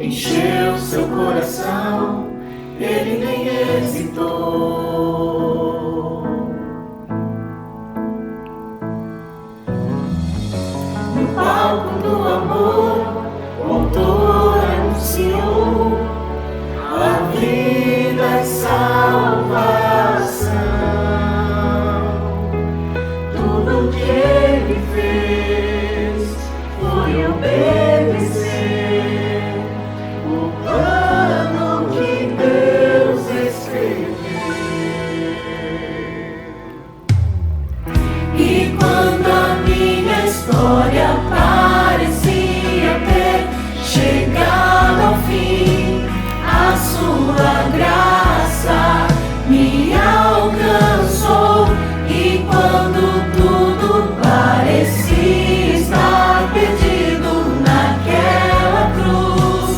encheu seu coração, ele nem hesitou. No palco do amor, o autor anunciou a vida e salvação. Tudo que ele fez foi obedecer o plano que Deus escreveu. E quando a minha história parecia ter chegado ao fim, a sua graça me alcançou. E quando tudo parecia estar perdido naquela cruz,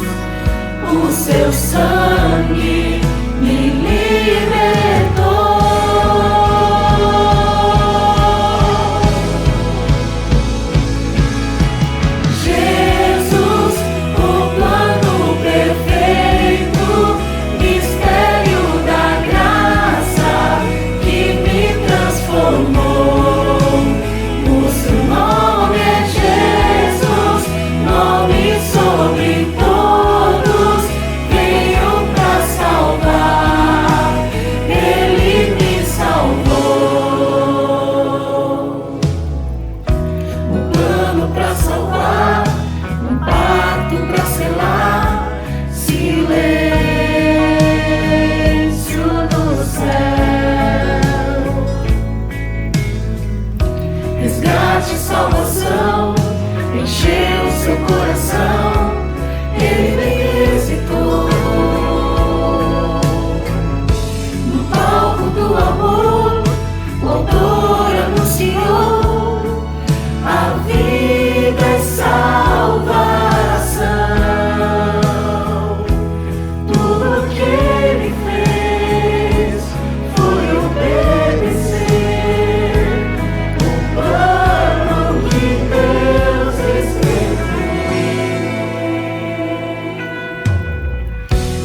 o seu sangue me libertou. Jesus, o plano perfeito, mistério da graça que me transformou. O seu nome é Jesus, nome sobre todos, veio pra salvar, ele me salvou. Um plano pra salvar, um pacto pra selar, silêncio no céu. Resgate e salvação, encheu seu coração, ele nem hesitou. No palco do amor, o autor anunciou a vida e salvação. Tudo que ele fez foi obedecer o plano que Deus escreveu.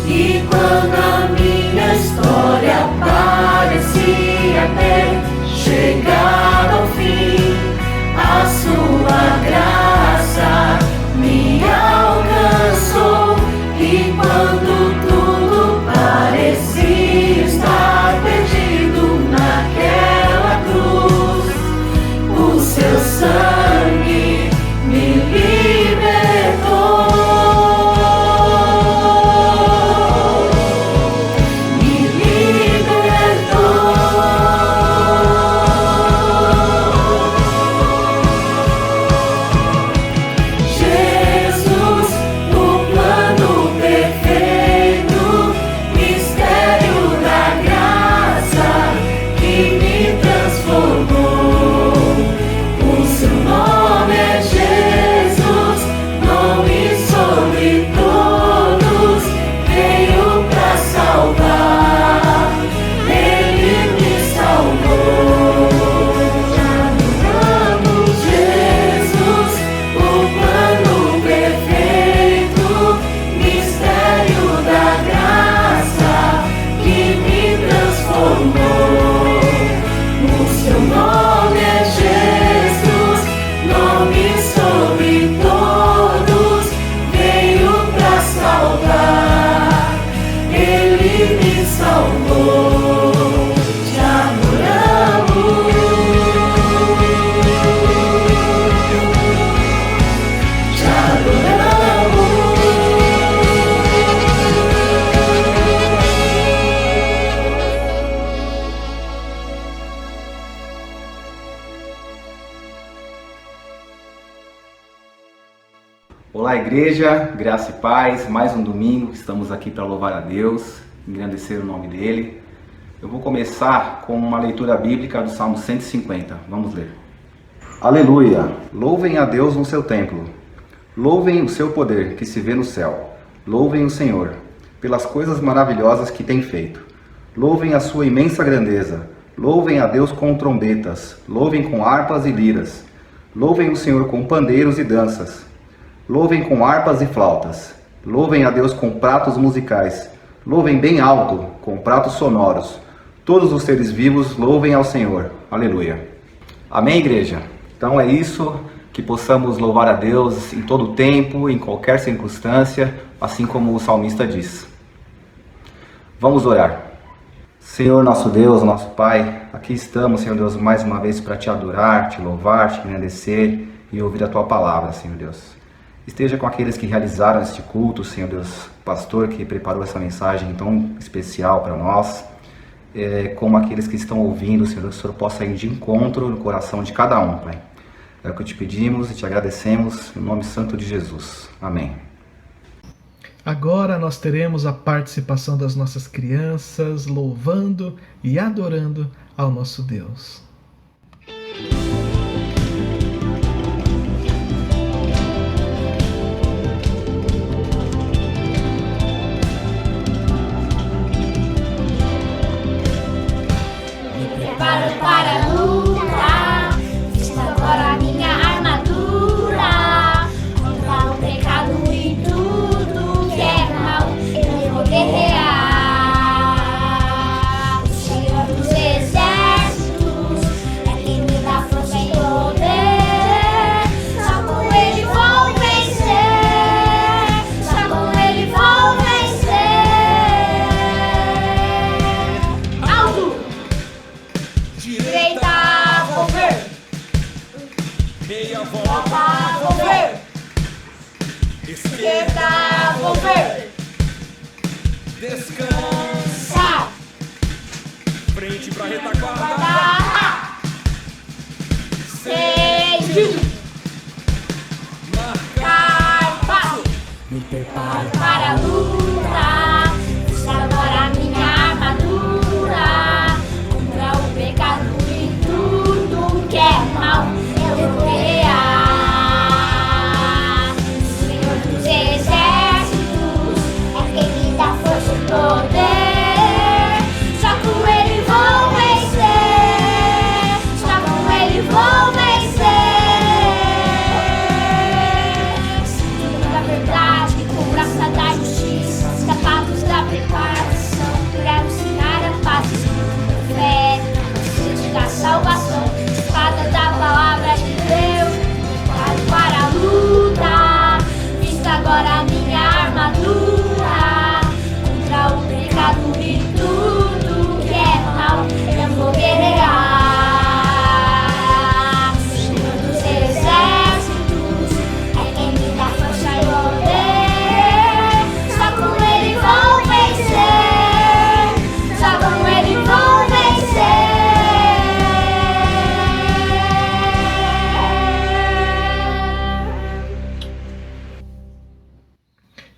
E quando a minha história parecia ter chegado ao fim, a sua graça me alcançou. E quando tudo parecia estar perdido naquela cruz, o seu sangue me libertou. Me libertou. Jesus, o plano perfeito, mistério da graça que me transformou. O seu nome é Jesus, nome sobre todos, veio pra salvar, ele me salvou. Adoramos Jesus, o plano perfeito, mistério da graça que me transformou. O seu nome é Jesus, nome sobre todos, veio pra salvar, ele me salvou. Te adoramos, te adoramos. Olá, igreja, graça e paz, mais um domingo, estamos aqui para louvar a Deus, engrandecer o nome dele. Eu vou começar com uma leitura bíblica do Salmo 150, vamos ler. Aleluia, louvem a Deus no seu templo, louvem o seu poder que se vê no céu, louvem o Senhor, pelas coisas maravilhosas que tem feito, louvem a sua imensa grandeza, louvem a Deus com trombetas, louvem com harpas e liras, louvem o Senhor com pandeiros e danças, louvem com harpas e flautas, Louvem a Deus com pratos musicais. Louvem bem alto, com pratos sonoros. Todos os seres vivos louvem ao Senhor. Aleluia. Amém, igreja? Então é isso, que possamos louvar a Deus em todo tempo, em qualquer circunstância, assim como o salmista diz. Vamos orar. Senhor nosso Deus, nosso Pai, aqui estamos, Senhor Deus, mais uma vez para te adorar, te louvar, te agradecer e ouvir a tua palavra, Senhor Deus. Esteja com aqueles que realizaram este culto, Senhor Deus, pastor que preparou essa mensagem tão especial para nós, como aqueles que estão ouvindo, Senhor Deus, que o Senhor possa ir de encontro no coração de cada um, Pai. É o que te pedimos e te agradecemos, no nome santo de Jesus. Amém. Agora nós teremos a participação das nossas crianças, louvando e adorando ao nosso Deus. Preparo para a luta, visto agora a minha armadura, contra o pecado e tudo que é mal, eu vou guerrear. O Senhor dos exércitos é quem me dá força e poder, só com Ele vou vencer, só com Ele vou vencer. Alto! Direita, vou ver. Meia Volta, volta, vou ver. esquerda, Esquerda, vou ver. descansa, Sa, frente pra retaguarda, guarda. Sentido. marcar, Passo. Me preparo para a luta. Usa agora a minha armadura. Contra o pecado e tudo que é mal, eu vou guerrear. O Senhor dos exércitos é quem me dá força e poder. Só com Ele vou vencer. Só com Ele vou vencer. Cinturão da verdade, couraça da justiça, sapatos da preparação, para anunciar a paz, escudo da fé, sede da salvação, espada da palavra de Deus. Preparo para a luta, visto agora a minha armadura, contra o pecado e tudo que é mal, eu vou guerrear. O Senhor dos exércitos é quem me dá força e poder, só com Ele vou vencer, só com Ele vou vencer.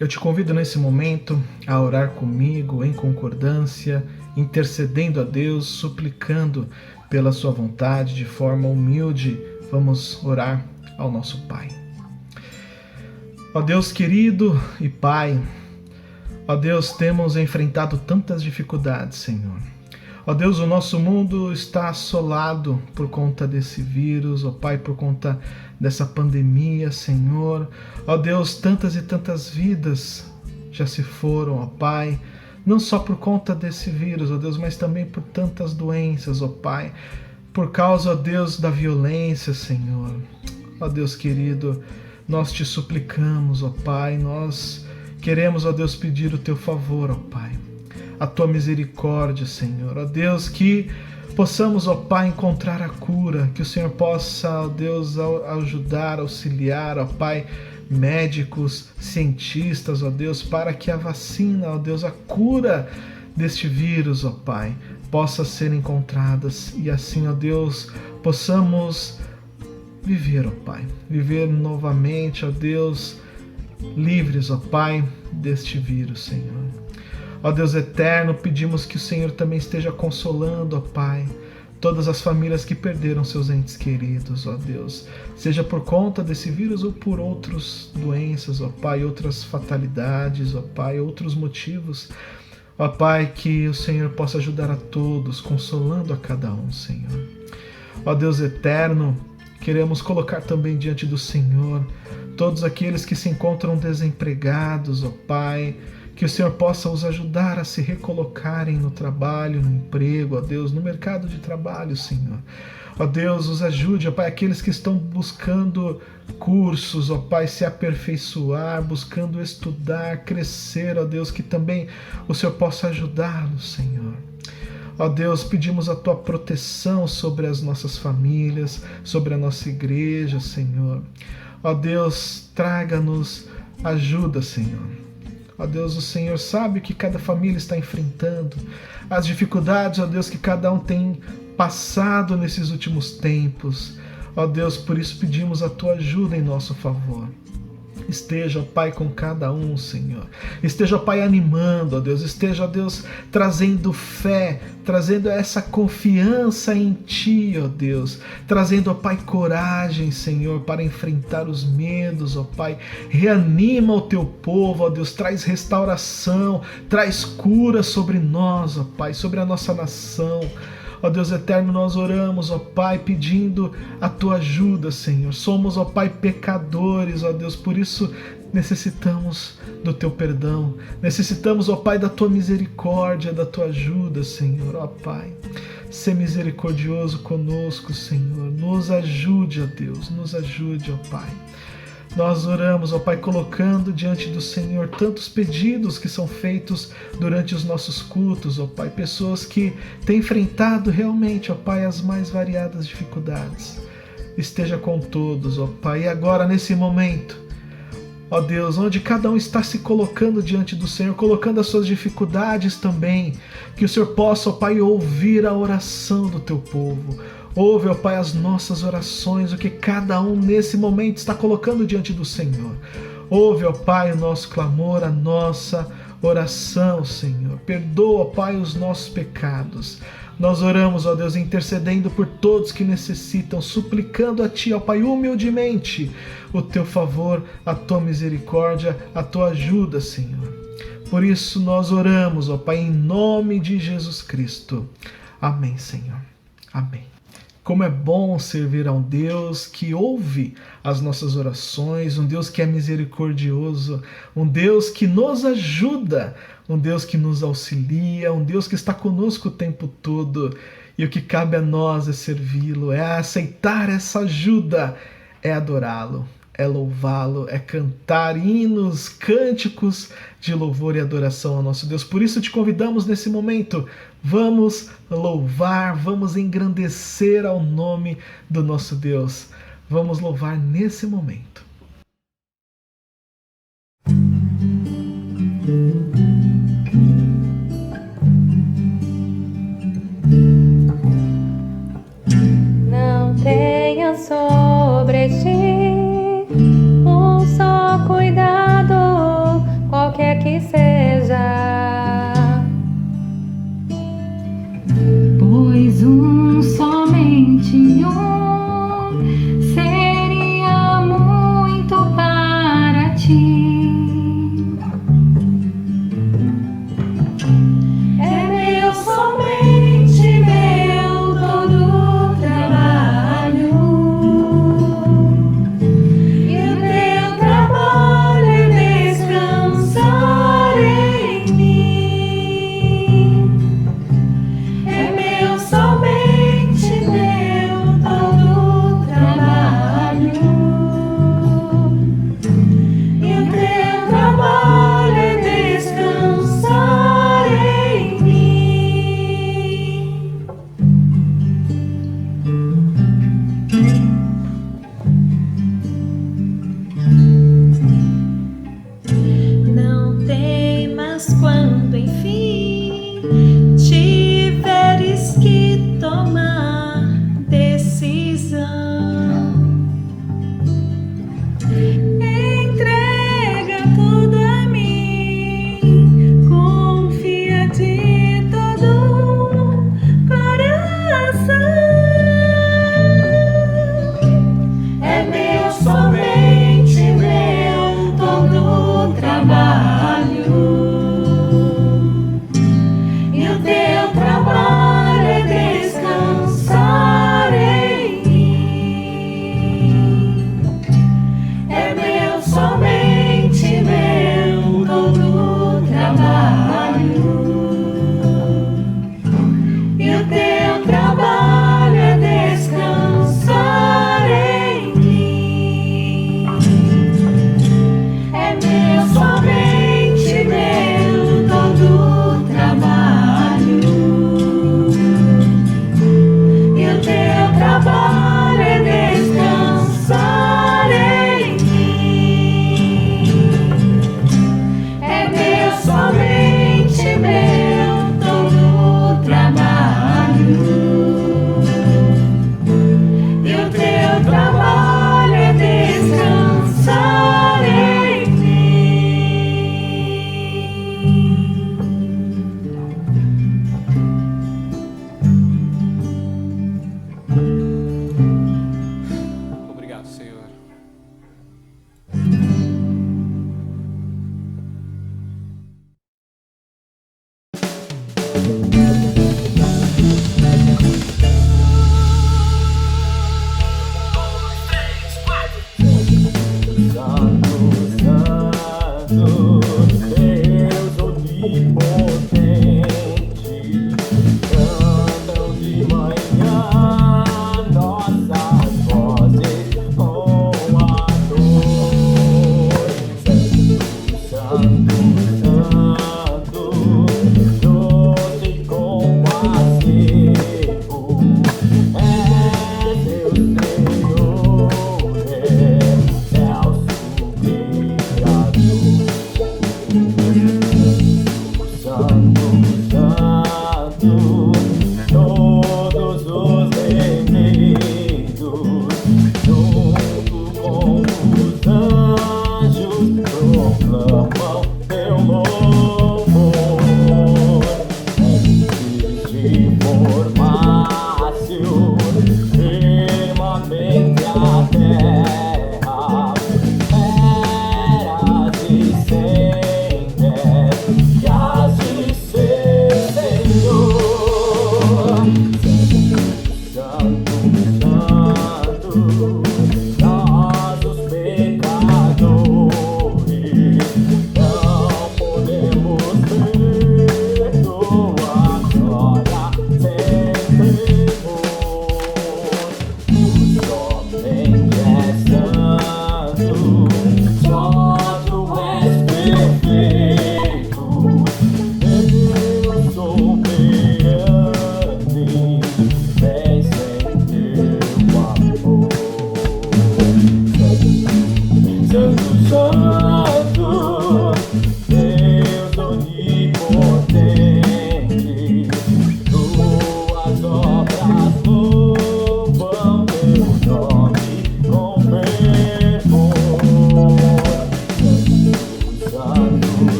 Eu te convido nesse momento a orar comigo em concordância, intercedendo a Deus, suplicando pela sua vontade de forma humilde. Vamos orar ao nosso Pai. Ó Deus querido e Pai, ó Deus, temos enfrentado tantas dificuldades, Senhor. Ó Deus, o nosso mundo está assolado por conta desse vírus, ó Pai, por conta dessa pandemia, Senhor. Ó Deus, tantas e tantas vidas já se foram, ó Pai, não só por conta desse vírus, ó Deus, mas também por tantas doenças, ó Pai, por causa, ó Deus, da violência, Senhor. Ó Deus querido, nós te suplicamos, ó Pai, nós queremos, ó Deus, pedir o teu favor, ó Pai, a tua misericórdia, Senhor. Ó Deus, que possamos, ó Pai, encontrar a cura, que o Senhor possa, ó Deus, ajudar, auxiliar, ó Pai, médicos, cientistas, ó Deus, para que a vacina, ó Deus, a cura deste vírus, ó Pai, possa ser encontradas e assim, ó Deus, possamos viver, ó Pai, viver novamente, ó Deus, livres, ó Pai, deste vírus, Senhor. Ó Deus eterno, pedimos que o Senhor também esteja consolando, ó Pai, todas as famílias que perderam seus entes queridos, ó Deus, seja por conta desse vírus ou por outras doenças, ó Pai, outras fatalidades, ó Pai, outros motivos. Ó Pai, que o Senhor possa ajudar a todos, consolando a cada um, Senhor. Ó Deus eterno, Queremos colocar também diante do Senhor todos aqueles que se encontram desempregados, ó Pai, que o Senhor possa os ajudar a se recolocarem no trabalho, no emprego, ó Deus, no mercado de trabalho, Senhor. Ó Deus, os ajude, ó Pai, aqueles que estão buscando cursos, ó Pai, se aperfeiçoar, buscando estudar, crescer, ó Deus, que também o Senhor possa ajudá-los, Senhor. Ó Deus, pedimos a Tua proteção sobre as nossas famílias, sobre a nossa igreja, Senhor. Ó Deus, traga-nos ajuda, Senhor. Ó Deus, o Senhor sabe o que cada família está enfrentando, as dificuldades, ó Deus, que cada um tem passado nesses últimos tempos. Ó Deus, por isso pedimos a Tua ajuda em nosso favor. Esteja, ó Pai, com cada um, Senhor. Esteja, ó Pai, animando, ó Deus. Esteja, ó Deus, trazendo fé, trazendo essa confiança em Ti, ó Deus. Trazendo, ó Pai, coragem, Senhor, para enfrentar os medos, ó Pai. Reanima o Teu povo, ó Deus. Traz restauração, traz cura sobre nós, ó Pai, sobre a nossa nação. Ó Deus eterno, nós oramos, ó Pai, pedindo a Tua ajuda, Senhor. Somos, ó Pai, pecadores, ó Deus, por isso necessitamos do Teu perdão. Necessitamos, ó Pai, da Tua misericórdia, da Tua ajuda, Senhor, ó Pai. Sê misericordioso conosco, Senhor. Nos ajude, ó Deus, nos ajude, ó Pai. Nós oramos, ó Pai, colocando diante do Senhor tantos pedidos que são feitos durante os nossos cultos, ó Pai. Pessoas que têm enfrentado realmente, ó Pai, as mais variadas dificuldades. Esteja com todos, ó Pai. E agora, nesse momento, ó Deus, onde cada um está se colocando diante do Senhor, colocando as suas dificuldades também, que o Senhor possa, ó Pai, ouvir a oração do Teu povo. Ouve, ó Pai, as nossas orações, o que cada um nesse momento está colocando diante do Senhor. Ouve, ó Pai, o nosso clamor, a nossa oração, Senhor. Perdoa, ó Pai, os nossos pecados. Nós oramos, ó Deus, intercedendo por todos que necessitam, suplicando a Ti, ó Pai, humildemente, o Teu favor, a Tua misericórdia, a Tua ajuda, Senhor. Por isso nós oramos, ó Pai, em nome de Jesus Cristo. Amém, Senhor. Amém. Como é bom servir a um Deus que ouve as nossas orações, um Deus que é misericordioso, um Deus que nos ajuda, um Deus que nos auxilia, um Deus que está conosco o tempo todo. E o que cabe a nós é servi-lo, é aceitar essa ajuda, é adorá-lo, é louvá-lo, é cantar hinos, cânticos de louvor e adoração ao nosso Deus. Por isso te convidamos nesse momento, vamos louvar, vamos engrandecer ao nome do nosso Deus. Vamos louvar nesse momento. Não tenha sobre ti um só cuidado, qualquer que seja, pois somente um seria muito para ti.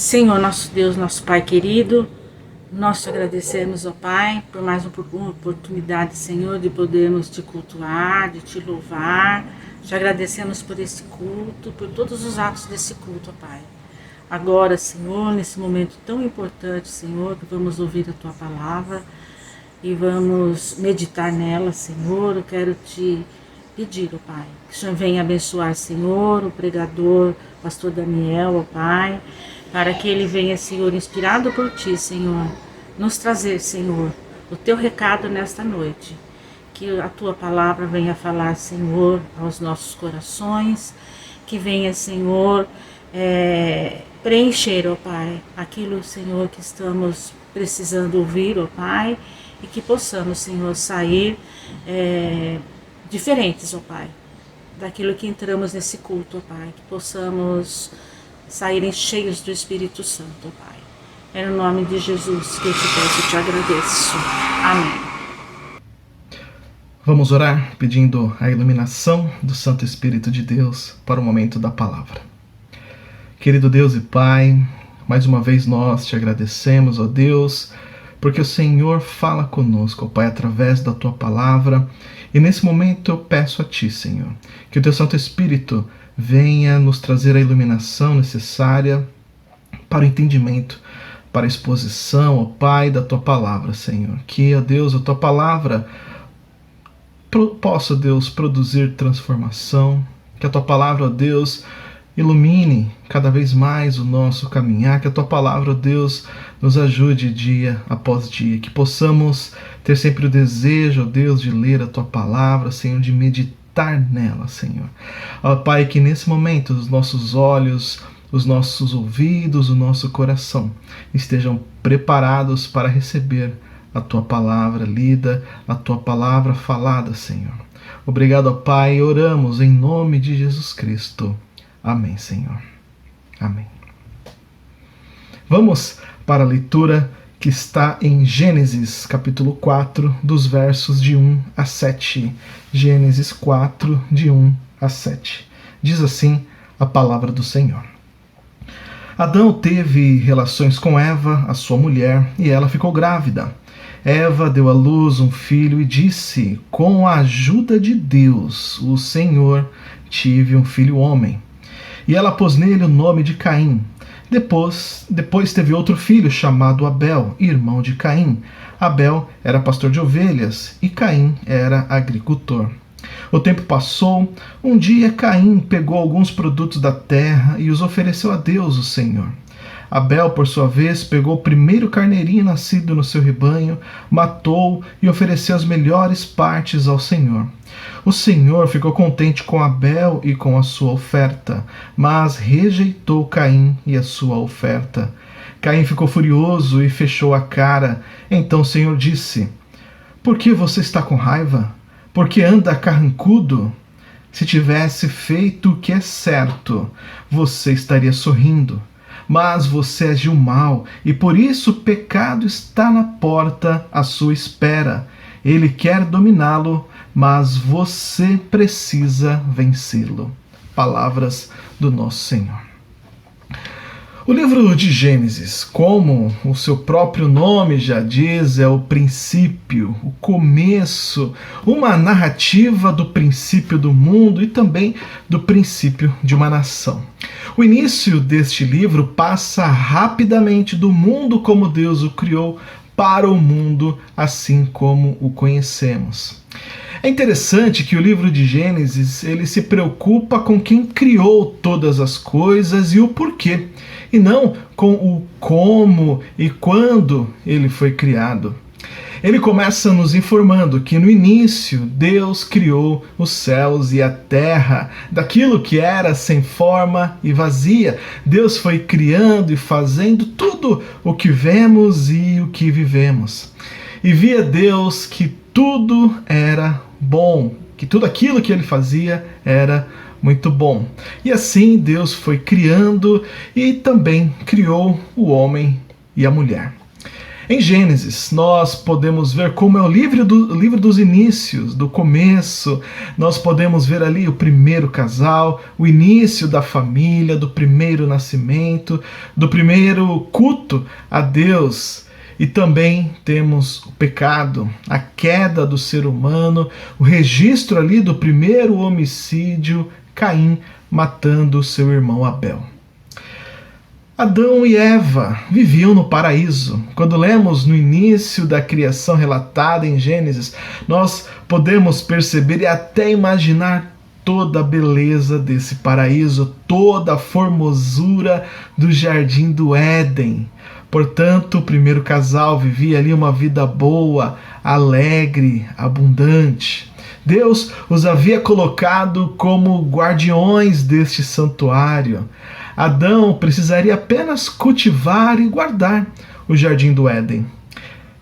Senhor, nosso Deus, nosso Pai querido, nós te agradecemos, ó Pai, por mais uma oportunidade, Senhor, de podermos te cultuar, de te louvar. Te agradecemos por esse culto, por todos os atos desse culto, ó Pai. Agora, Senhor, nesse momento tão importante, Senhor, que vamos ouvir a Tua palavra e vamos meditar nela, Senhor, eu quero te pedir, ó Pai, que o Senhor venha abençoar, Senhor, o pregador, pastor Daniel, ó Pai, para que ele venha, Senhor, inspirado por Ti, Senhor, nos trazer, Senhor, o Teu recado nesta noite. Que a Tua palavra venha falar, Senhor, aos nossos corações, que venha, Senhor, preencher, ó Pai, aquilo, Senhor, que estamos precisando ouvir, ó Pai, e que possamos, Senhor, sair diferentes, ó Pai, daquilo que entramos nesse culto, ó Pai, que possamos saírem cheios do Espírito Santo, ó Pai. É no nome de Jesus que eu te peço e te agradeço. Amém. Vamos orar pedindo a iluminação do Santo Espírito de Deus para o momento da palavra. Querido Deus e Pai, mais uma vez nós te agradecemos, ó Deus, porque o Senhor fala conosco, ó Pai, através da Tua palavra. E nesse momento eu peço a Ti, Senhor, que o Teu Santo Espírito venha nos trazer a iluminação necessária para o entendimento, para a exposição, ó Pai, da Tua palavra, Senhor. Que, ó Deus, a Tua palavra possa, Deus, produzir transformação. Que a Tua palavra, ó Deus, ilumine cada vez mais o nosso caminhar. Que a Tua palavra, ó Deus, nos ajude dia após dia. Que possamos ter sempre o desejo, ó Deus, de ler a Tua palavra, Senhor, de meditar nela, Senhor. Ó Pai, que nesse momento os nossos olhos, os nossos ouvidos, o nosso coração estejam preparados para receber a Tua palavra lida, a Tua palavra falada, Senhor. Obrigado, ó Pai, oramos em nome de Jesus Cristo. Amém, Senhor. Amém. Vamos para a leitura que está em Gênesis, capítulo 4, dos versos de 1 a 7. Gênesis 4, de 1 a 7. Diz assim a palavra do Senhor. Adão teve relações com Eva, a sua mulher, e ela ficou grávida. Eva deu à luz um filho e disse: com a ajuda de Deus, o Senhor, tive um filho homem. E ela pôs nele o nome de Caim. Depois teve outro filho chamado Abel, irmão de Caim. Abel era pastor de ovelhas e Caim era agricultor. O tempo passou. Um dia Caim pegou alguns produtos da terra e os ofereceu a Deus, o Senhor. Abel, por sua vez, pegou o primeiro carneirinho nascido no seu rebanho, matou e ofereceu as melhores partes ao Senhor. O Senhor ficou contente com Abel e com a sua oferta, mas rejeitou Caim e a sua oferta. Caim ficou furioso e fechou a cara. Então o Senhor disse: por que você está com raiva? Por que anda carrancudo? Se tivesse feito o que é certo, você estaria sorrindo. Mas você agiu mal, e por isso o pecado está na porta à sua espera. Ele quer dominá-lo, mas você precisa vencê-lo. Palavras do nosso Senhor. O livro de Gênesis, como o seu próprio nome já diz, é o princípio, o começo, uma narrativa do princípio do mundo e também do princípio de uma nação. O início deste livro passa rapidamente do mundo como Deus o criou para o mundo assim como o conhecemos. É interessante que o livro de Gênesis ele se preocupa com quem criou todas as coisas e o porquê, e não com o como e quando ele foi criado. Ele começa nos informando que no início Deus criou os céus e a terra, daquilo que era sem forma e vazia. Deus foi criando e fazendo tudo o que vemos e o que vivemos. E via Deus que tudo era bom, que tudo aquilo que ele fazia era muito bom. E assim Deus foi criando e também criou o homem e a mulher. Em Gênesis, nós podemos ver como é o livro dos inícios, do começo. Nós podemos ver ali o primeiro casal, o início da família, do primeiro nascimento, do primeiro culto a Deus. E também temos o pecado, a queda do ser humano, o registro ali do primeiro homicídio, Caim matando seu irmão Abel. Adão e Eva viviam no paraíso. Quando lemos no início da criação relatada em Gênesis, nós podemos perceber e até imaginar toda a beleza desse paraíso, toda a formosura do jardim do Éden. Portanto, o primeiro casal vivia ali uma vida boa, alegre, abundante. Deus os havia colocado como guardiões deste santuário. Adão precisaria apenas cultivar e guardar o jardim do Éden.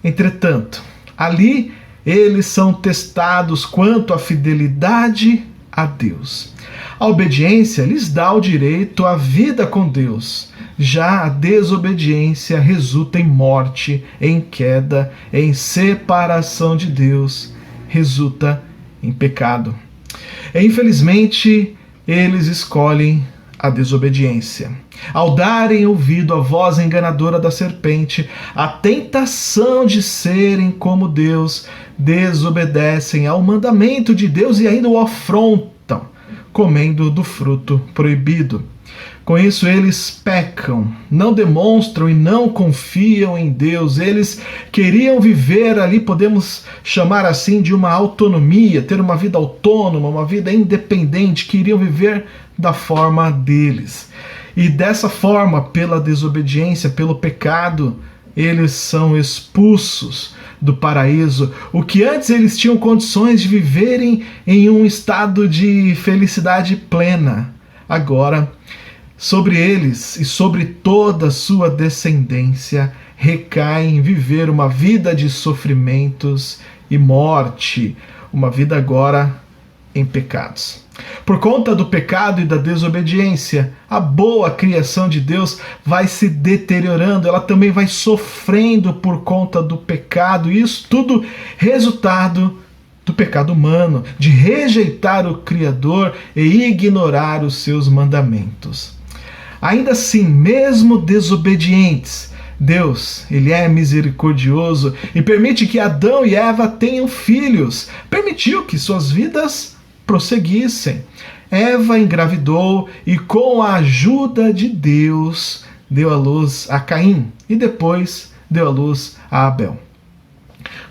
Entretanto, ali eles são testados quanto à fidelidade a Deus. A obediência lhes dá o direito à vida com Deus. Já a desobediência resulta em morte, em queda, em separação de Deus, resulta em pecado. E, infelizmente, eles escolhem a desobediência. Ao darem ouvido à voz enganadora da serpente, a tentação de serem como Deus, desobedecem ao mandamento de Deus e ainda o afrontam, comendo do fruto proibido. Com isso eles pecam, não demonstram e não confiam em Deus. Eles queriam viver ali, podemos chamar assim, de uma autonomia, ter uma vida autônoma, uma vida independente, queriam viver da forma deles. E dessa forma, pela desobediência, pelo pecado, eles são expulsos do paraíso. O que antes eles tinham condições de viverem em um estado de felicidade plena, agora sobre eles e sobre toda a sua descendência recai em viver uma vida de sofrimentos e morte, uma vida agora em pecados. Por conta do pecado e da desobediência, a boa criação de Deus vai se deteriorando, ela também vai sofrendo por conta do pecado, e isso tudo resultado do pecado humano, de rejeitar o Criador e ignorar os seus mandamentos. Ainda assim, mesmo desobedientes, Deus, ele é misericordioso e permite que Adão e Eva tenham filhos, permitiu que suas vidas prosseguissem. Eva engravidou e, com a ajuda de Deus, deu à luz a Caim e depois deu à luz a Abel.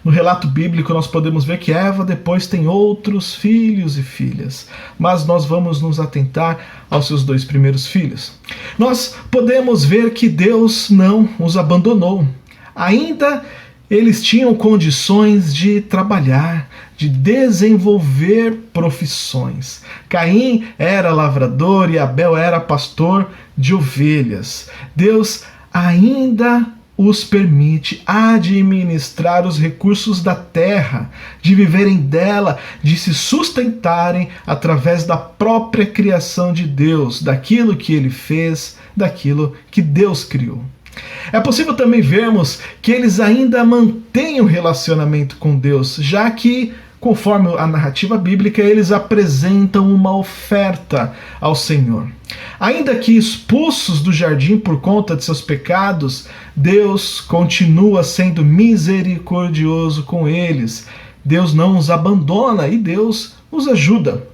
No relato bíblico nós podemos ver que Eva depois tem outros filhos e filhas, mas nós vamos nos atentar aos seus 2 primeiros filhos. Nós podemos ver que Deus não os abandonou. Ainda eles tinham condições de trabalhar, de desenvolver profissões. Caim era lavrador e Abel era pastor de ovelhas. Deus ainda os permite administrar os recursos da terra, de viverem dela, de se sustentarem através da própria criação de Deus, daquilo que ele fez, daquilo que Deus criou. É possível também vermos que eles ainda mantêm um relacionamento com Deus, já que, conforme a narrativa bíblica, eles apresentam uma oferta ao Senhor. Ainda que expulsos do jardim por conta de seus pecados, Deus continua sendo misericordioso com eles. Deus não os abandona e Deus os ajuda.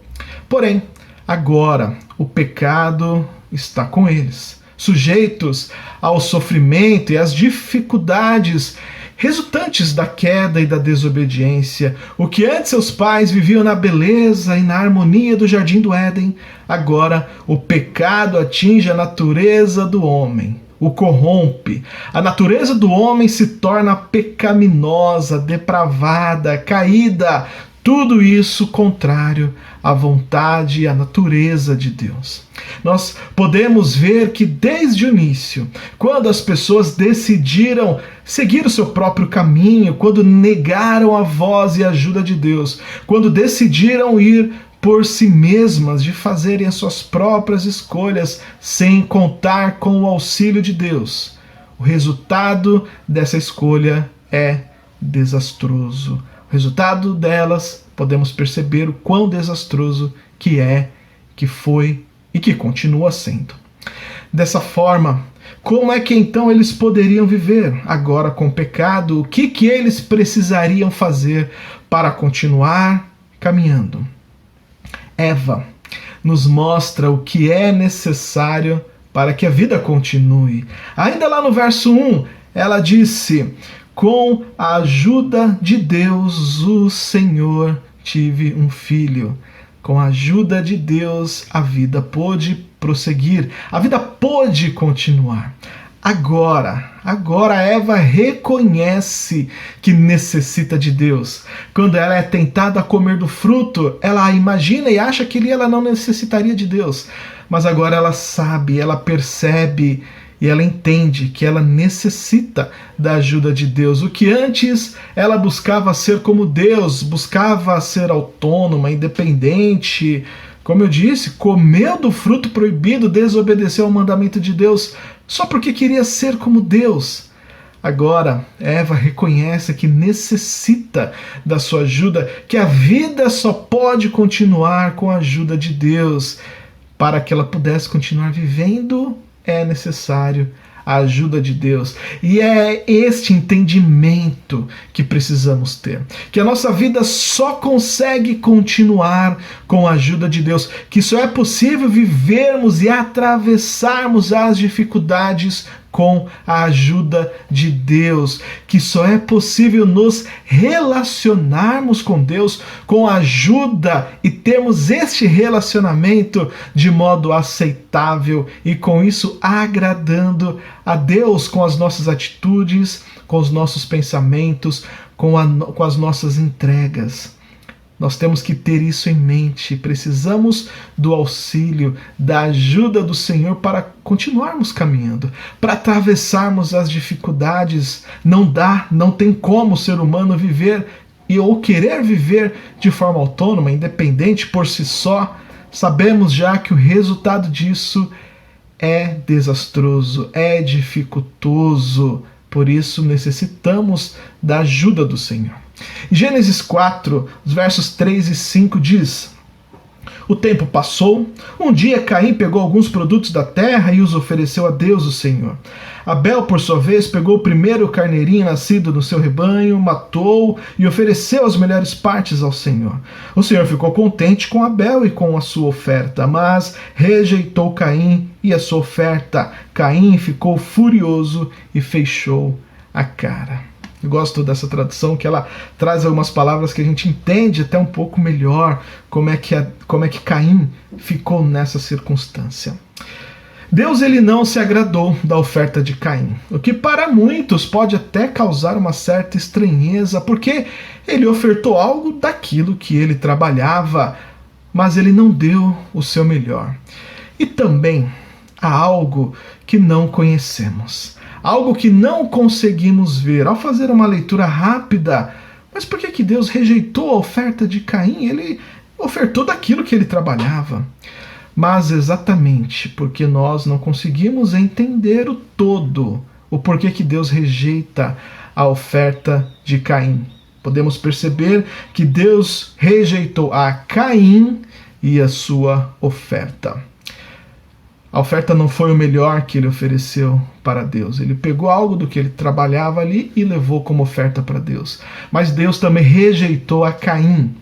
Porém, agora o pecado está com eles, sujeitos ao sofrimento e às dificuldades resultantes da queda e da desobediência. O que antes seus pais viviam na beleza e na harmonia do jardim do Éden, agora o pecado atinge a natureza do homem, o corrompe. A natureza do homem se torna pecaminosa, depravada, caída. Tudo isso contrário à vontade e à natureza de Deus. Nós podemos ver que desde o início, quando as pessoas decidiram seguir o seu próprio caminho, quando negaram a voz e a ajuda de Deus, quando decidiram ir por si mesmas, de fazerem as suas próprias escolhas sem contar com o auxílio de Deus, o resultado dessa escolha é desastroso. O resultado delas, podemos perceber o quão desastroso que é, que foi e que continua sendo. Dessa forma, como é que então eles poderiam viver agora com o pecado? O que eles precisariam fazer para continuar caminhando? Eva nos mostra o que é necessário para que a vida continue. Ainda lá no verso 1, ela disse: com a ajuda de Deus, o Senhor tive um filho. Com a ajuda de Deus, a vida pôde prosseguir, a vida pôde continuar. Agora Eva reconhece que necessita de Deus. Quando ela é tentada a comer do fruto, ela imagina e acha que ela não necessitaria de Deus. Mas agora ela sabe, ela percebe e ela entende que ela necessita da ajuda de Deus. O que antes ela buscava ser como Deus, buscava ser autônoma, independente, como eu disse, comeu do fruto proibido, desobedeceu ao mandamento de Deus, só porque queria ser como Deus. Agora, Eva reconhece que necessita da sua ajuda, que a vida só pode continuar com a ajuda de Deus. Para que ela pudesse continuar vivendo, é necessário a ajuda de Deus. E é este entendimento que precisamos ter. Que a nossa vida só consegue continuar com a ajuda de Deus. Que só é possível vivermos e atravessarmos as dificuldades com a ajuda de Deus, que só é possível nos relacionarmos com Deus com a ajuda e termos este relacionamento de modo aceitável e com isso agradando a Deus com as nossas atitudes, com os nossos pensamentos, com as nossas entregas. Nós temos que ter isso em mente. Precisamos do auxílio, da ajuda do Senhor para continuarmos caminhando, para atravessarmos as dificuldades. Não tem como o ser humano viver ou querer viver de forma autônoma, independente por si só, sabemos já que o resultado disso é desastroso, é dificultoso. Por isso necessitamos da ajuda do Senhor. Em Gênesis 4, os versos 3 e 5 diz: o tempo passou, um dia Caim pegou alguns produtos da terra e os ofereceu a Deus, o Senhor. Abel, por sua vez, pegou o primeiro carneirinho nascido no seu rebanho, matou e ofereceu as melhores partes ao Senhor. O Senhor ficou contente com Abel e com a sua oferta, mas rejeitou Caim e a sua oferta. Caim ficou furioso e fechou a cara. Eu gosto dessa tradução, que ela traz algumas palavras que a gente entende até um pouco melhor como é que Caim ficou nessa circunstância. Deus ele não se agradou da oferta de Caim, o que para muitos pode até causar uma certa estranheza, porque ele ofertou algo daquilo que ele trabalhava, mas ele não deu o seu melhor. E também há algo que não conhecemos, algo que não conseguimos ver ao fazer uma leitura rápida. Mas por que Deus rejeitou a oferta de Caim? Ele ofertou daquilo que ele trabalhava. Mas exatamente porque nós não conseguimos entender o todo, o porquê que Deus rejeita a oferta de Caim. Podemos perceber que Deus rejeitou a Caim e a sua oferta. A oferta não foi o melhor que ele ofereceu para Deus. Ele pegou algo do que ele trabalhava ali e levou como oferta para Deus. Mas Deus também rejeitou a Caim.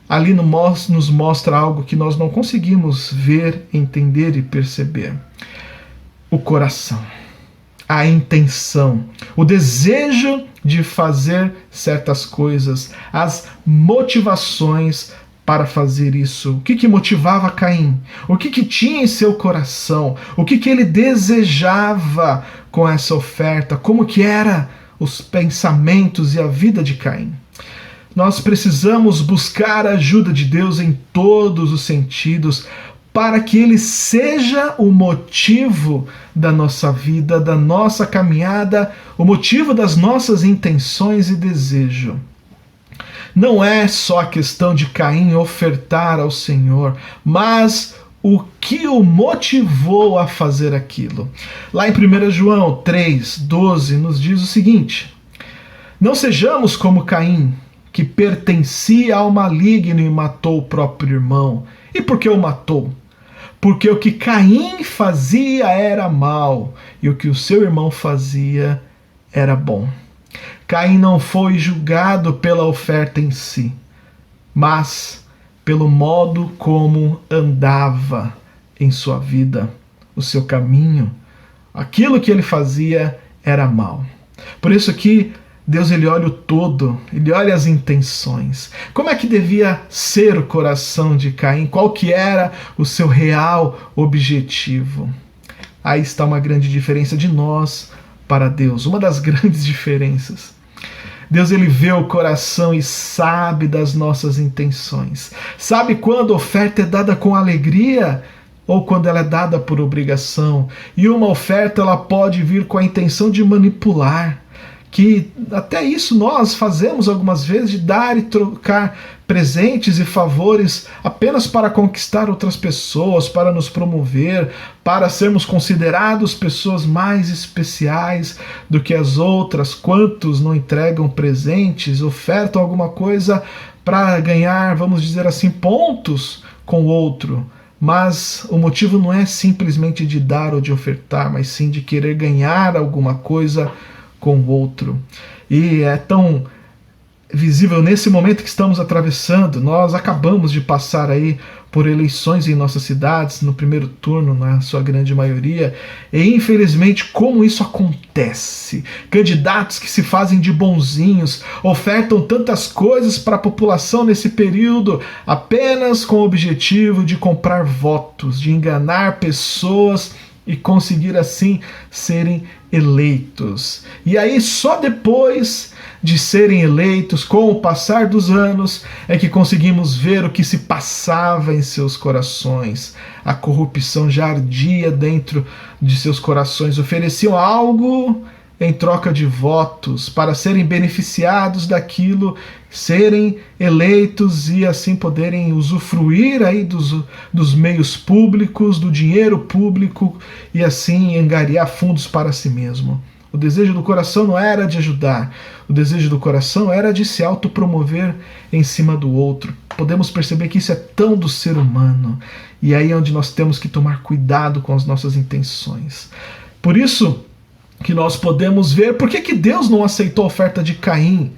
Ali nos mostra algo que nós não conseguimos ver, entender e perceber. O coração, a intenção, o desejo de fazer certas coisas, as motivações para fazer isso. O que motivava Caim? O que tinha em seu coração? O que ele desejava com essa oferta? Como que eram os pensamentos e a vida de Caim? Nós precisamos buscar a ajuda de Deus em todos os sentidos para que Ele seja o motivo da nossa vida, da nossa caminhada, o motivo das nossas intenções e desejo. Não é só a questão de Caim ofertar ao Senhor, mas o que o motivou a fazer aquilo. Lá em 1 João 3,12 nos diz o seguinte: não sejamos como Caim, que pertencia ao maligno e matou o próprio irmão. E por que o matou? Porque o que Caim fazia era mal, e o que o seu irmão fazia era bom. Caim não foi julgado pela oferta em si, mas pelo modo como andava em sua vida, o seu caminho. Aquilo que ele fazia era mal. Por isso que Deus ele olha o todo, ele olha as intenções. Como é que devia ser o coração de Caim? Qual que era o seu real objetivo? Aí está uma grande diferença de nós para Deus, uma das grandes diferenças. Deus ele vê o coração e sabe das nossas intenções. Sabe quando a oferta é dada com alegria ou quando ela é dada por obrigação. E uma oferta ela pode vir com a intenção de manipular, que até isso nós fazemos algumas vezes, de dar e trocar presentes e favores apenas para conquistar outras pessoas, para nos promover, para sermos considerados pessoas mais especiais do que as outras. Quantos não entregam presentes, ofertam alguma coisa para ganhar, vamos dizer assim, pontos com o outro? Mas o motivo não é simplesmente de dar ou de ofertar, mas sim de querer ganhar alguma coisa com o outro. E é tão visível nesse momento que estamos atravessando. Nós acabamos de passar aí por eleições em nossas cidades, no primeiro turno, na sua grande maioria, e infelizmente como isso acontece. Candidatos que se fazem de bonzinhos, ofertam tantas coisas para a população nesse período, apenas com o objetivo de comprar votos, de enganar pessoas e conseguir assim serem eleitos. E aí só depois de serem eleitos, com o passar dos anos, é que conseguimos ver o que se passava em seus corações. A corrupção já ardia dentro de seus corações. Ofereciam algo em troca de votos, para serem beneficiados daquilo, serem eleitos e assim poderem usufruir aí dos meios públicos, do dinheiro público e assim angariar fundos para si mesmo. O desejo do coração não era de ajudar, o desejo do coração era de se autopromover em cima do outro. Podemos perceber que isso é tão do ser humano, e aí é onde nós temos que tomar cuidado com as nossas intenções. Por isso que nós podemos ver por que Deus não aceitou a oferta de Caim.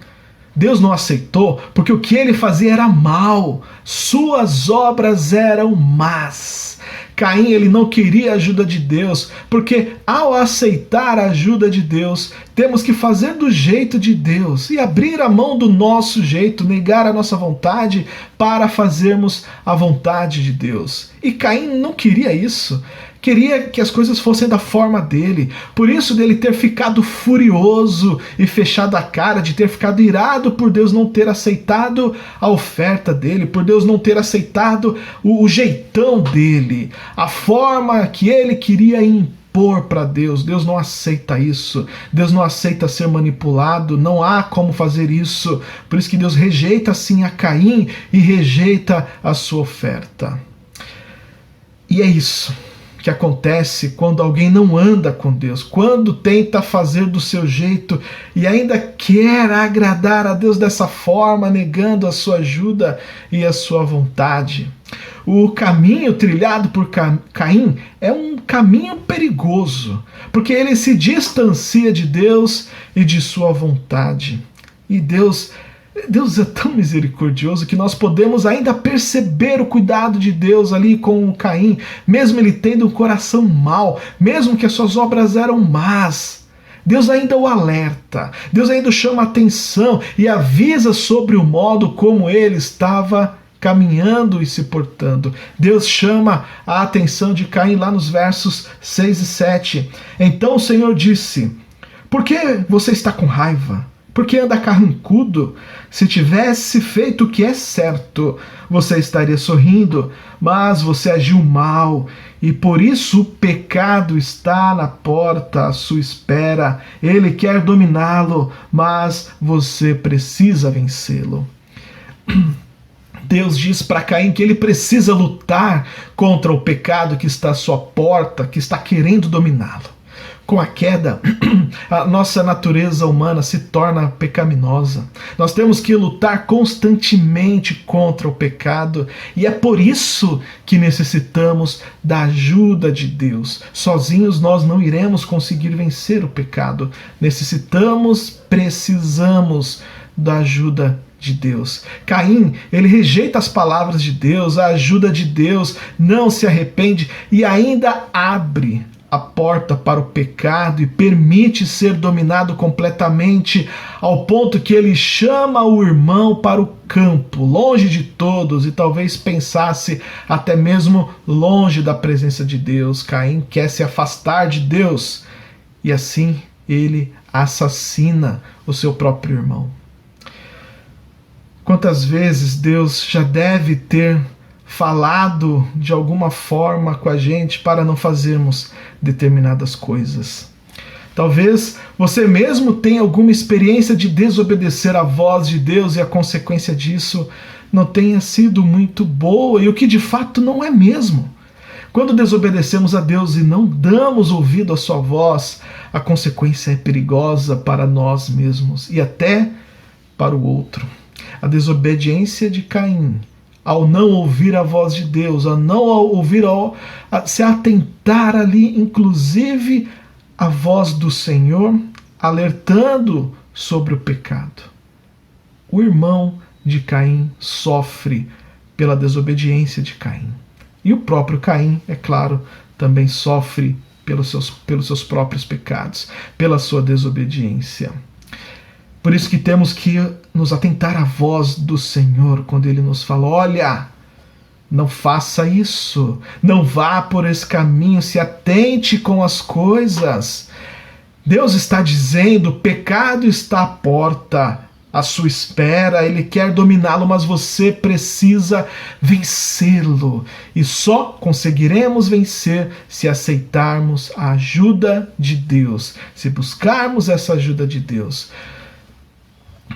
Deus não aceitou porque o que ele fazia era mal, suas obras eram más. Caim, ele não queria a ajuda de Deus, porque ao aceitar a ajuda de Deus, temos que fazer do jeito de Deus e abrir a mão do nosso jeito, negar a nossa vontade para fazermos a vontade de Deus. E Caim não queria isso. Queria que as coisas fossem da forma dele. Por isso dele ter ficado furioso e fechado a cara, de ter ficado irado por Deus não ter aceitado a oferta dele, por Deus não ter aceitado o jeitão dele, a forma que ele queria impor para Deus. Deus não aceita isso. Deus não aceita ser manipulado. Não há como fazer isso. Por isso que Deus rejeita sim a Caim e rejeita a sua oferta. E é isso que acontece quando alguém não anda com Deus, quando tenta fazer do seu jeito e ainda quer agradar a Deus dessa forma, negando a sua ajuda e a sua vontade. O caminho trilhado por Caim é um caminho perigoso, porque ele se distancia de Deus e de sua vontade. E Deus é tão misericordioso que nós podemos ainda perceber o cuidado de Deus ali com o Caim, mesmo ele tendo um coração mau, mesmo que as suas obras eram más. Deus ainda o alerta, Deus ainda o chama a atenção e avisa sobre o modo como ele estava caminhando e se portando. Deus chama a atenção de Caim lá nos versos 6 e 7. Então o Senhor disse: por que você está com raiva? Por que anda carrancudo? Se tivesse feito o que é certo, você estaria sorrindo, mas você agiu mal, e por isso o pecado está na porta à sua espera. Ele quer dominá-lo, mas você precisa vencê-lo. Deus diz para Caim que ele precisa lutar contra o pecado que está à sua porta, que está querendo dominá-lo. Com a queda, a nossa natureza humana se torna pecaminosa. Nós temos que lutar constantemente contra o pecado e é por isso que necessitamos da ajuda de Deus. Sozinhos nós não iremos conseguir vencer o pecado. Precisamos da ajuda de Deus. Caim, ele rejeita as palavras de Deus, a ajuda de Deus, não se arrepende e ainda abre a porta para o pecado e permite ser dominado completamente, ao ponto que ele chama o irmão para o campo, longe de todos, e talvez pensasse até mesmo longe da presença de Deus. Caim quer se afastar de Deus e assim ele assassina o seu próprio irmão. Quantas vezes Deus já deve ter falado de alguma forma com a gente para não fazermos determinadas coisas. Talvez você mesmo tenha alguma experiência de desobedecer à voz de Deus e a consequência disso não tenha sido muito boa, e o que de fato não é mesmo. Quando desobedecemos a Deus e não damos ouvido à sua voz, a consequência é perigosa para nós mesmos e até para o outro. A desobediência de Caim, ao não ouvir a voz de Deus, ao não ouvir, se atentar ali, inclusive, a voz do Senhor, alertando sobre o pecado. O irmão de Caim sofre pela desobediência de Caim. E o próprio Caim, é claro, também sofre pelos seus próprios pecados, pela sua desobediência. Por isso que temos que nos atentar à voz do Senhor quando Ele nos fala: olha, não faça isso, não vá por esse caminho, se atente com as coisas. Deus está dizendo: o pecado está à porta, à sua espera, ele quer dominá-lo, mas você precisa vencê-lo. E só conseguiremos vencer se aceitarmos a ajuda de Deus, se buscarmos essa ajuda de Deus.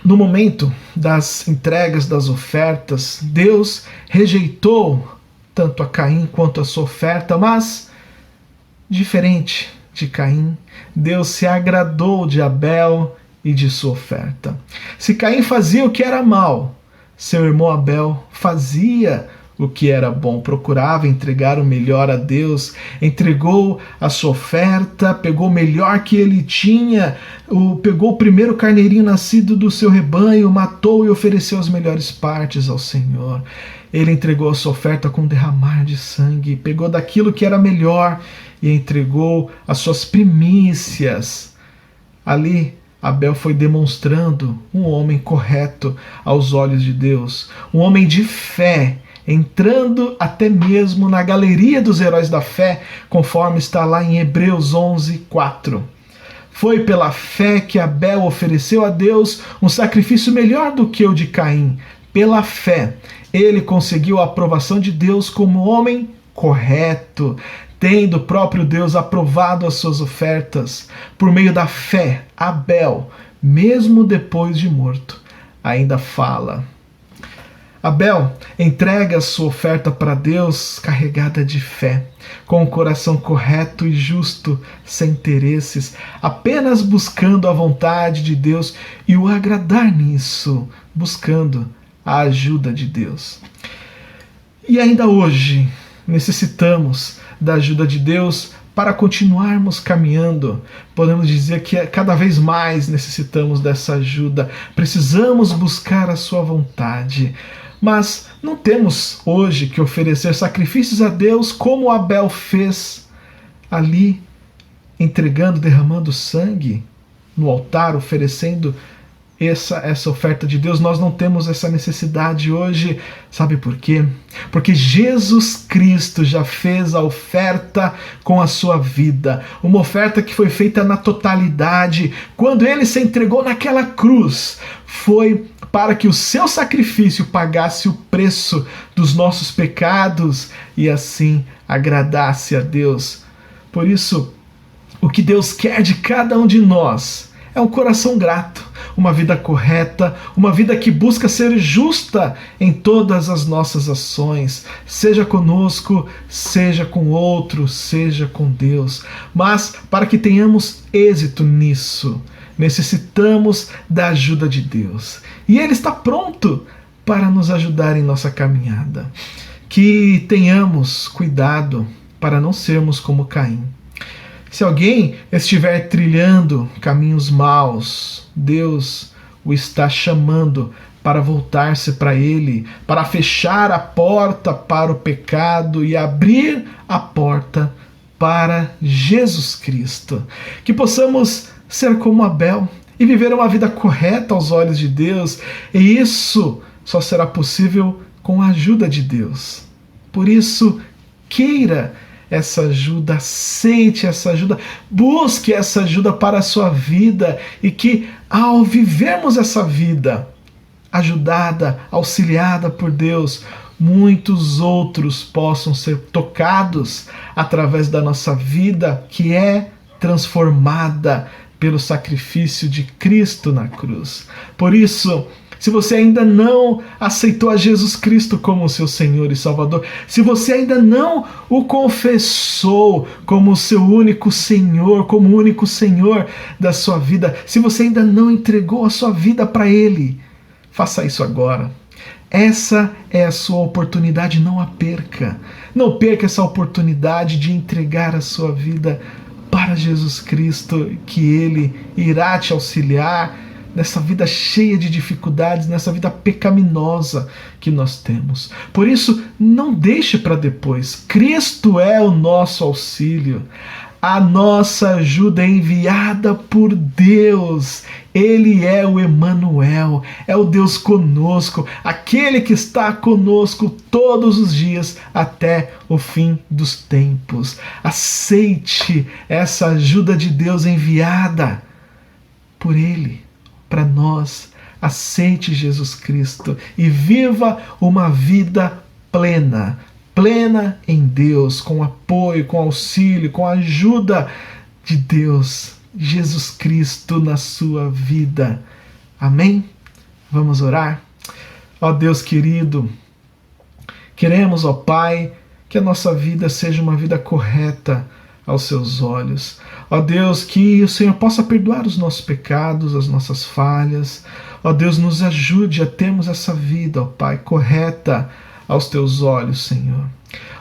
No momento das entregas das ofertas, Deus rejeitou tanto a Caim quanto a sua oferta, mas, diferente de Caim, Deus se agradou de Abel e de sua oferta. Se Caim fazia o que era mal, seu irmão Abel fazia o que era bom, procurava entregar o melhor a Deus, entregou a sua oferta, pegou o melhor que ele tinha, pegou o primeiro carneirinho nascido do seu rebanho, matou e ofereceu as melhores partes ao Senhor. Ele entregou a sua oferta com derramar de sangue, pegou daquilo que era melhor e entregou as suas primícias. Ali, Abel foi demonstrando um homem correto aos olhos de Deus, um homem de fé, entrando até mesmo na galeria dos heróis da fé, conforme está lá em Hebreus 11:4. Foi pela fé que Abel ofereceu a Deus um sacrifício melhor do que o de Caim. Pela fé, ele conseguiu a aprovação de Deus como homem correto, tendo o próprio Deus aprovado as suas ofertas. Por meio da fé, Abel, mesmo depois de morto, ainda fala. Abel entrega a sua oferta para Deus carregada de fé, com o coração correto e justo, sem interesses, apenas buscando a vontade de Deus e o agradar nisso, buscando a ajuda de Deus. E ainda hoje necessitamos da ajuda de Deus para continuarmos caminhando. Podemos dizer que cada vez mais necessitamos dessa ajuda, precisamos buscar a sua vontade. Mas não temos hoje que oferecer sacrifícios a Deus como Abel fez ali, entregando, derramando sangue no altar, oferecendo essa oferta de Deus. Nós não temos essa necessidade hoje. Sabe por quê? Porque Jesus Cristo já fez a oferta com a sua vida, uma oferta que foi feita na totalidade. Quando ele se entregou naquela cruz, foi para que o seu sacrifício pagasse o preço dos nossos pecados e assim agradasse a Deus. Por isso, o que Deus quer de cada um de nós é um coração grato, uma vida correta, uma vida que busca ser justa em todas as nossas ações, seja conosco, seja com outro, seja com Deus. Mas para que tenhamos êxito nisso, necessitamos da ajuda de Deus. E Ele está pronto para nos ajudar em nossa caminhada. Que tenhamos cuidado para não sermos como Caim. Se alguém estiver trilhando caminhos maus, Deus o está chamando para voltar-se para Ele, para fechar a porta para o pecado e abrir a porta para Jesus Cristo. Que possamos ser como Abel e viver uma vida correta aos olhos de Deus, e isso só será possível com a ajuda de Deus. Por isso, queira essa ajuda, aceite essa ajuda, busque essa ajuda para a sua vida, e que ao vivermos essa vida ajudada, auxiliada por Deus, muitos outros possam ser tocados através da nossa vida que é transformada pelo sacrifício de Cristo na cruz. Por isso, se você ainda não aceitou a Jesus Cristo como seu Senhor e Salvador, se você ainda não o confessou como seu único Senhor, como o único Senhor da sua vida, se você ainda não entregou a sua vida para Ele, faça isso agora. Essa é a sua oportunidade, não a perca. Não perca essa oportunidade de entregar a sua vida para Jesus Cristo, que Ele irá te auxiliar nessa vida cheia de dificuldades, nessa vida pecaminosa que nós temos. Por isso, não deixe para depois. Cristo é o nosso auxílio. A nossa ajuda é enviada por Deus. Ele é o Emanuel, é o Deus conosco, aquele que está conosco todos os dias até o fim dos tempos. Aceite essa ajuda de Deus enviada por Ele, para nós, aceite Jesus Cristo e viva uma vida plena, plena em Deus, com apoio, com auxílio, com a ajuda de Deus, Jesus Cristo na sua vida. Amém? Vamos orar? Ó Deus querido, queremos, ó Pai, que a nossa vida seja uma vida correta aos seus olhos. Ó Deus, que o Senhor possa perdoar os nossos pecados, as nossas falhas. Ó Deus, nos ajude a termos essa vida, ó Pai, correta aos teus olhos, Senhor.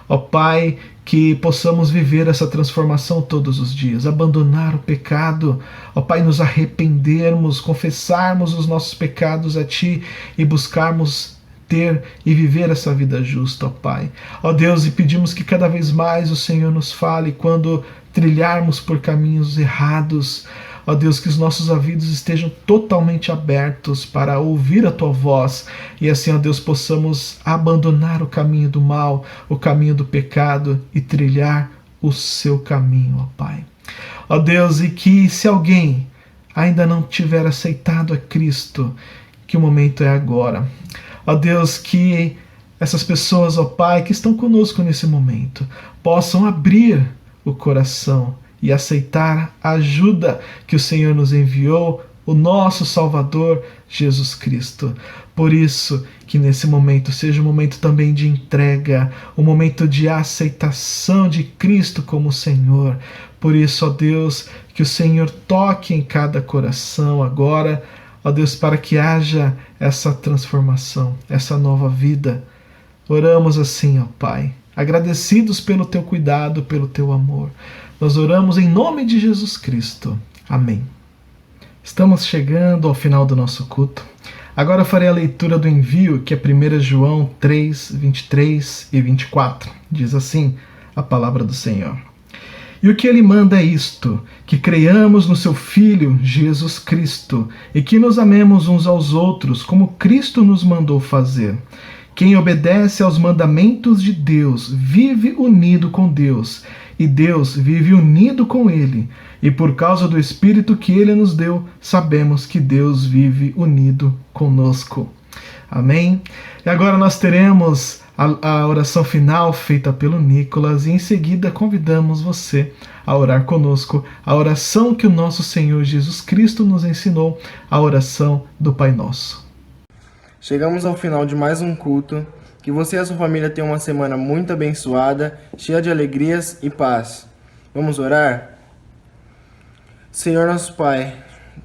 Ó Pai, que possamos viver essa transformação todos os dias, abandonar o pecado, ó Pai, nos arrependermos, confessarmos os nossos pecados a Ti e buscarmos ter e viver essa vida justa, ó Pai. Ó Deus, e pedimos que cada vez mais o Senhor nos fale quando trilharmos por caminhos errados. Ó Deus, que os nossos ouvidos estejam totalmente abertos para ouvir a Tua voz e assim, ó Deus, possamos abandonar o caminho do mal, o caminho do pecado e trilhar o Seu caminho, ó Pai. Ó Deus, e que se alguém ainda não tiver aceitado a Cristo, que o momento é agora. Ó Deus, que essas pessoas, ó Pai, que estão conosco nesse momento, possam abrir o coração e aceitar a ajuda que o Senhor nos enviou, o nosso Salvador, Jesus Cristo. Por isso, que nesse momento seja um momento também de entrega, um momento de aceitação de Cristo como Senhor. Por isso, ó Deus, que o Senhor toque em cada coração agora, ó Deus, para que haja essa transformação, essa nova vida. Oramos assim, ó Pai, agradecidos pelo Teu cuidado, pelo Teu amor. Nós oramos em nome de Jesus Cristo. Amém. Estamos chegando ao final do nosso culto. Agora eu farei a leitura do envio, que é 1 João 3, 23 e 24. Diz assim a palavra do Senhor. E o que ele manda é isto, que creiamos no seu Filho, Jesus Cristo, e que nos amemos uns aos outros, como Cristo nos mandou fazer. Quem obedece aos mandamentos de Deus vive unido com Deus, e Deus vive unido com ele. E por causa do Espírito que ele nos deu, sabemos que Deus vive unido conosco. Amém? E agora nós teremos a oração final feita pelo Nicolas, e em seguida convidamos você a orar conosco a oração que o nosso Senhor Jesus Cristo nos ensinou, a oração do Pai Nosso. Chegamos ao final de mais um culto. Que você e a sua família tenham uma semana muito abençoada, cheia de alegrias e paz. Vamos orar? Senhor nosso Pai,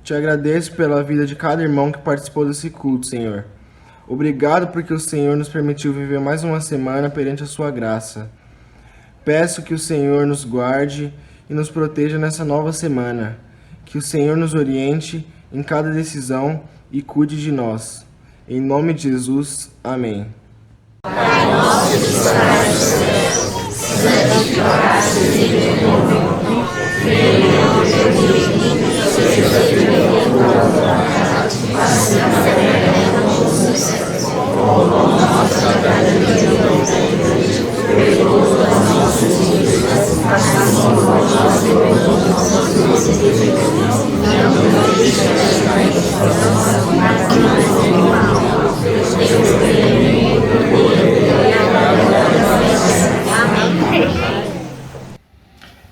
te agradeço pela vida de cada irmão que participou desse culto, Senhor. Obrigado porque o Senhor nos permitiu viver mais uma semana perante a sua graça. Peço que o Senhor nos guarde e nos proteja nessa nova semana. Que o Senhor nos oriente em cada decisão e cuide de nós. Em nome de Jesus, amém. Pai nosso que estás no céu, santificado seja o teu nome. Venha o teu reino, seja feita a tua vontade, assim na terra como no céu. O nosso cada dia hoje, perdoa as nossas dívidas, assim como nós perdoamos aos nossos devedores. Não nos deixes cair em tentação, mas livra-nos do mal. Deus tem poder e a glória. Amém.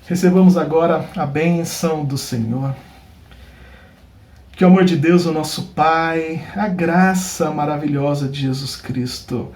Recebamos agora a bênção do Senhor. Que o amor de Deus, o nosso Pai, a graça maravilhosa de Jesus Cristo,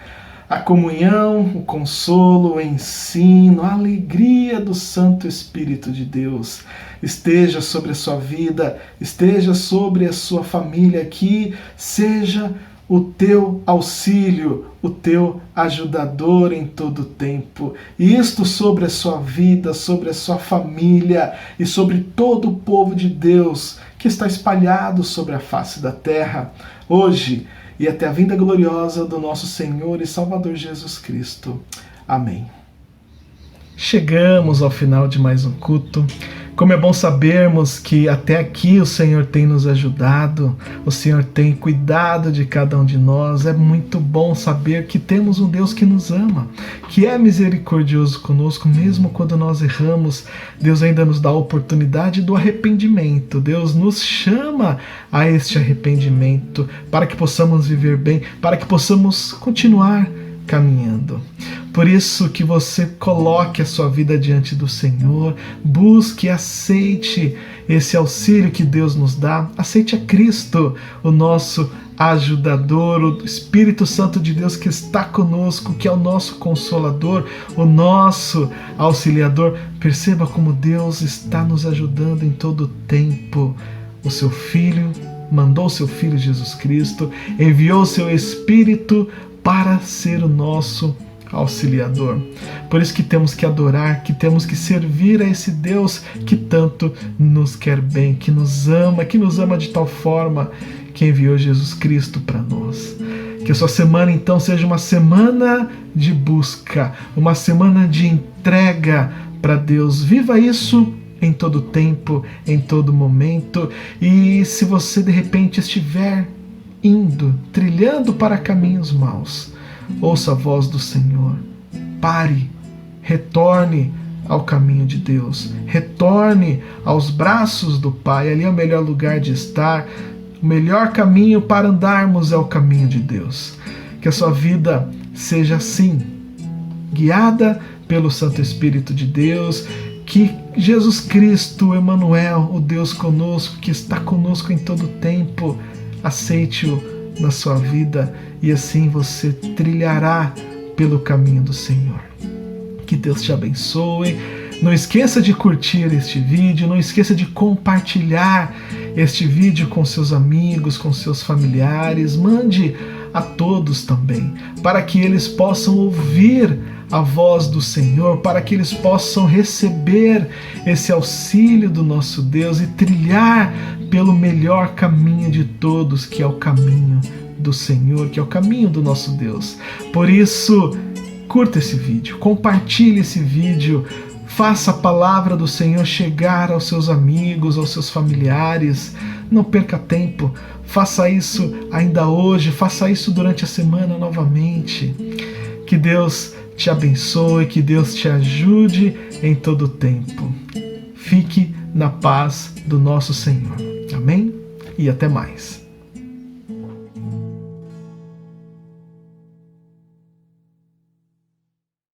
a comunhão, o consolo, o ensino, a alegria do Santo Espírito de Deus esteja sobre a sua vida, esteja sobre a sua família, que seja o teu auxílio, o teu ajudador em todo o tempo. E isto sobre a sua vida, sobre a sua família e sobre todo o povo de Deus que está espalhado sobre a face da terra, hoje e até a vinda gloriosa do nosso Senhor e Salvador Jesus Cristo. Amém. Chegamos ao final de mais um culto. Como é bom sabermos que até aqui o Senhor tem nos ajudado, o Senhor tem cuidado de cada um de nós. É muito bom saber que temos um Deus que nos ama, que é misericordioso conosco, mesmo quando nós erramos. Deus ainda nos dá a oportunidade do arrependimento. Deus nos chama a este arrependimento para que possamos viver bem, para que possamos continuar caminhando. Por isso que você coloque a sua vida diante do Senhor, busque e aceite esse auxílio que Deus nos dá, aceite a Cristo, o nosso ajudador, o Espírito Santo de Deus que está conosco, que é o nosso consolador, o nosso auxiliador. Perceba como Deus está nos ajudando em todo o tempo. O seu Filho mandou o seu Filho Jesus Cristo, enviou o seu Espírito para ser o nosso auxiliador. Por isso que temos que adorar, que temos que servir a esse Deus que tanto nos quer bem, que nos ama de tal forma que enviou Jesus Cristo para nós. Que a sua semana então seja uma semana de busca, uma semana de entrega para Deus. Viva isso em todo tempo, em todo momento. E se você de repente estiver trilhando para caminhos maus, ouça a voz do Senhor. Pare, retorne ao caminho de Deus, retorne aos braços do Pai. Ali é o melhor lugar de estar. O melhor caminho para andarmos é o caminho de Deus. Que a sua vida seja assim, guiada pelo Santo Espírito de Deus. Que Jesus Cristo, Emmanuel, o Deus conosco, que está conosco em todo o tempo, aceite-o na sua vida e assim você trilhará pelo caminho do Senhor. Que Deus te abençoe. Não esqueça de curtir este vídeo, não esqueça de compartilhar este vídeo com seus amigos, com seus familiares. Mande a todos também, para que eles possam ouvir a voz do Senhor, para que eles possam receber esse auxílio do nosso Deus e trilhar pelo melhor caminho de todos, que é o caminho do Senhor, que é o caminho do nosso Deus. Por isso, curta esse vídeo, compartilhe esse vídeo, faça a palavra do Senhor chegar aos seus amigos, aos seus familiares. Não perca tempo, faça isso ainda hoje, faça isso durante a semana novamente. Que Deus te abençoe, que Deus te ajude em todo o tempo. Fique na paz do nosso Senhor. Amém? E até mais.